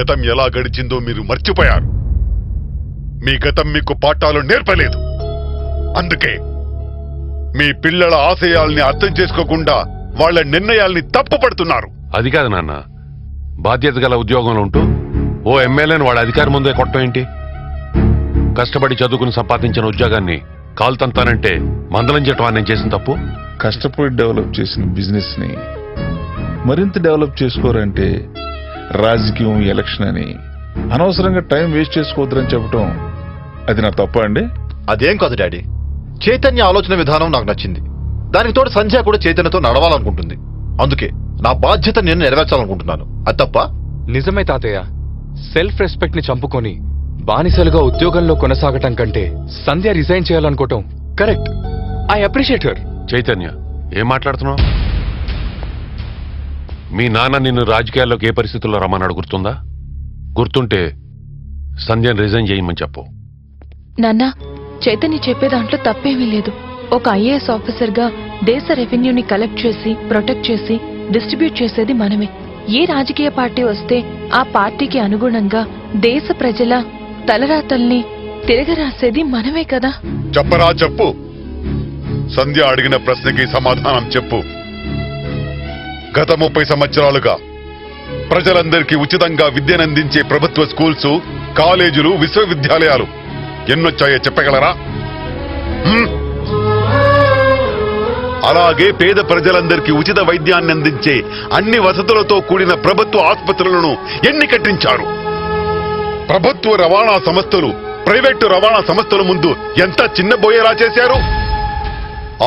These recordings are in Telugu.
గతం ఎలా గడిచిందో మీరు మర్చిపోయారు. మీ గతం మీకు పాఠాలు నేర్పలేదు. అందుకే మీ పిల్లల ఆశయాల్ని అర్థం చేసుకోకుండా వాళ్ళ నిర్ణయాల్ని తప్పుపడుతున్నారు. అది కాదు నాన్న, బాధ్యత గల ఉద్యోగంలో ఉంటూ ఓ ఎమ్మెల్యేని వాడు అధికారి ముందే కొట్టడం ఏంటి? కష్టపడి చదువుకుని సంపాదించిన ఉద్యోగాన్ని కాల్తంతానంటే మందలించటం నేను చేసిన తప్పు. కష్టపడి డెవలప్ చేసిన బిజినెస్ ని మరింత డెవలప్ చేసుకోరంటే రాజకీయం, ఎలక్షన్ అని అనవసరంగా టైం వేస్ట్ చేసుకోవద్దని చెప్పడం అది నా తప్ప అండి? అదేం కాదు డాడీ, చైతన్య ఆలోచన విధానం నాకు నచ్చింది. దానికి తోడు సంధ్య కూడా చైతన్యతో నడవాలనుకుంటుంది. అందుకే నా బాధ్యత నేను నెరవేర్చాలనుకుంటున్నాను. అది తప్ప? నిజమే తాతయ్య, సెల్ఫ్ రెస్పెక్ట్ ని చంపుకొని బానిసలుగా ఉద్యోగంలో కొనసాగటం కంటే సంధ్య రిజైన్ చేయాలనుకోవటం correct. I appreciate her. Chaitanya, ఏం మాట్లాడుతున్నావు? మీ నాన్న నిన్ను రాజకీయాల్లోకి ఏ పరిస్థితుల్లో రమ్మన్నాడు గుర్తుందా? గుర్తుంటే సంధ్యను రిజైన్ చేయమని చెప్పు. నాన్న, చైతన్య చెప్పే దాంట్లో తప్పేమీ లేదు. ఒక ఐఏఎస్ ఆఫీసర్ గా దేశ రెవెన్యూని కలెక్ట్ చేసి, ప్రొటెక్ట్ చేసి, డిస్ట్రిబ్యూట్ చేసేది మనమే. ఏ రాజకీయ పార్టీ వస్తే ఆ పార్టీకి అనుగుణంగా దేశ ప్రజల తలరాతల్ని తిరగరాసేది మనమే కదా. చెప్పరా, చెప్పు. సంధ్య అడిగిన ప్రశ్నకి సమాధానం చెప్పు. గత 30 సంవత్సరాలుగా ప్రజలందరికీ ఉచితంగా విద్యనందించే ప్రభుత్వ స్కూల్స్, కాలేజీలు, విశ్వవిద్యాలయాలు ఎన్నొచ్చాయో చెప్పగలరా? అలాగే పేద ప్రజలందరికీ ఉచిత వైద్యాన్ని అందించే అన్ని వసతులతో కూడిన ప్రభుత్వ ఆసుపత్రులను ఎన్ని కట్టించారు? ప్రభుత్వ రవాణా సంస్థలు ప్రైవేటు రవాణా సంస్థల ముందు ఎంత చిన్నబోయేలా చేశారు?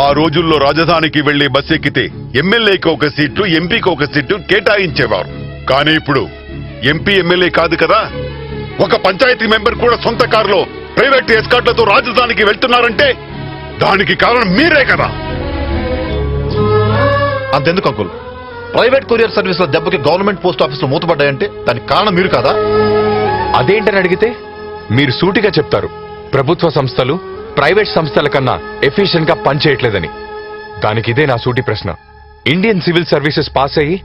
ఆ రోజుల్లో రాజధానికి వెళ్లే బస్సు ఎక్కితే ఎమ్మెల్యేకి ఒక సీటు, ఎంపీకి ఒక సీటు కేటాయించేవారు. కానీ ఇప్పుడు ఎంపీ, ఎమ్మెల్యే కాదు కదా, ఒక పంచాయతీ మెంబర్ కూడా సొంత కారులో ప్రైవేట్ ఎస్కాట్లతో రాజధానికి వెళ్తున్నారంటే దానికి కారణం మీరే కదా. అంతెందుకు అంకుల్, ప్రైవేట్ కొరియర్ సర్వీసుల దెబ్బకి గవర్నమెంట్ పోస్ట్ ఆఫీసులు మూతపడ్డాయంటే దానికి కారణం మీరు కాదా? అదేంటని అడిగితే మీరు సూటిగా చెప్తారు, ప్రభుత్వ సంస్థలు ప్రైవేట్ సంస్థల కన్నా ఎఫిషియెంట్ గా పనిచేయట్లేదని. దానికి ఇదే నా సూటి ప్రశ్న. ఇండియన్ సివిల్ సర్వీసెస్ పాస్ అయ్యి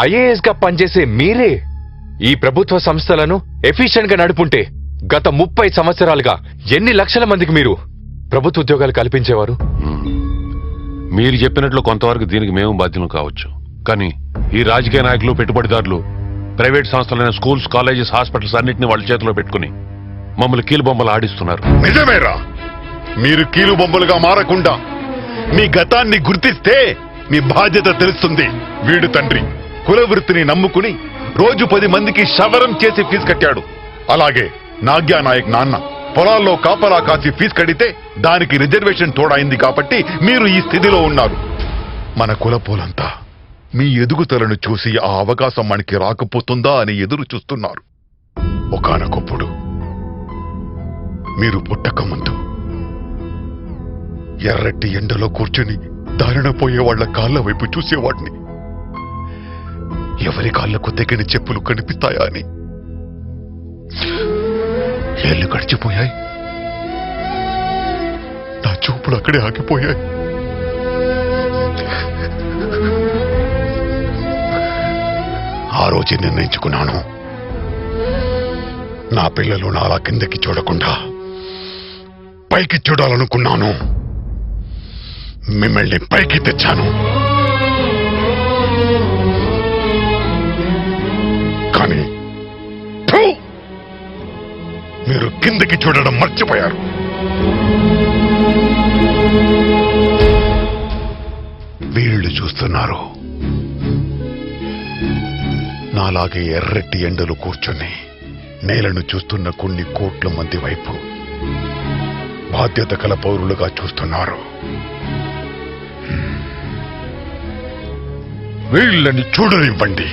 ఐఏఎస్ గా పనిచేసే మీరే ఈ ప్రభుత్వ సంస్థలను ఎఫిషియెంట్ గా నడుపుంటే గత 30 సంవత్సరాలుగా ఎన్ని లక్షల మందికి మీరు ప్రభుత్వ ఉద్యోగాలు కల్పించేవారు? మీరు చెప్పినట్లు కొంతవరకు దీనికి మేము బాధ్యులు కావచ్చు. కానీ ఈ రాజకీయ నాయకులు, పెట్టుబడిదారులు ప్రైవేట్ సంస్థలైన స్కూల్స్, కాలేజెస్, హాస్పిటల్స్ అన్నింటినీ వాళ్ళ చేతిలో పెట్టుకుని మమ్మల్ని కీలుబొమ్మలు ఆడిస్తున్నారు. నిజమేరా? మీరు కీలుబొమ్మలుగా మారకుండా మీ గతాన్ని గుర్తిస్తే మీ బాధ్యత తెలుస్తుంది. వీడు తండ్రి కుల వృత్తిని నమ్ముకుని రోజు 10 మందికి శవరం చేసి ఫీజు కట్టాడు. అలాగే నాగ్యా నాయక్ నాన్న పొలాల్లో కాపలా కాసి ఫీజు కడితే దానికి రిజర్వేషన్ తోడైంది కాబట్టి మీరు ఈ స్థితిలో ఉన్నారు. మన కులపోలంతా మీ ఎదుగుదలను చూసి ఆ అవకాశం మనకి రాకపోతుందా అని ఎదురు చూస్తున్నారు. ఒకానొకప్పుడు మీరు పుట్టక ముందు ఎర్రటి ఎండలో కూర్చుని దారిన పోయే వాళ్ల కాళ్ల వైపు చూసేవాడిని. ఎవరి కాళ్లకు తెగని చెప్పులు కనిపిస్తాయా అని. ఏళ్లు గడిచిపోయాయి, నా చూపులు అక్కడే ఆగిపోయాయి. ఆ రోజు నిర్ణయించుకున్నాను, నా పిల్లలు నాలా కిందకి చూడకుండా పైకి చూడాలనుకున్నాను. మిమ్మల్ని పైకి తెచ్చాను. కానీ మీరు కిందకి చూడడం మర్చిపోయారు. వీళ్ళు చూస్తున్నారు, నాలాగే ఎర్రటి ఎండలు కూర్చొని నేలను చూస్తున్న కొన్ని కోట్ల మంది వైపు బాధ్యత కల పౌరులుగా చూస్తున్నారు. వీళ్ళని చూడనివ్వండి.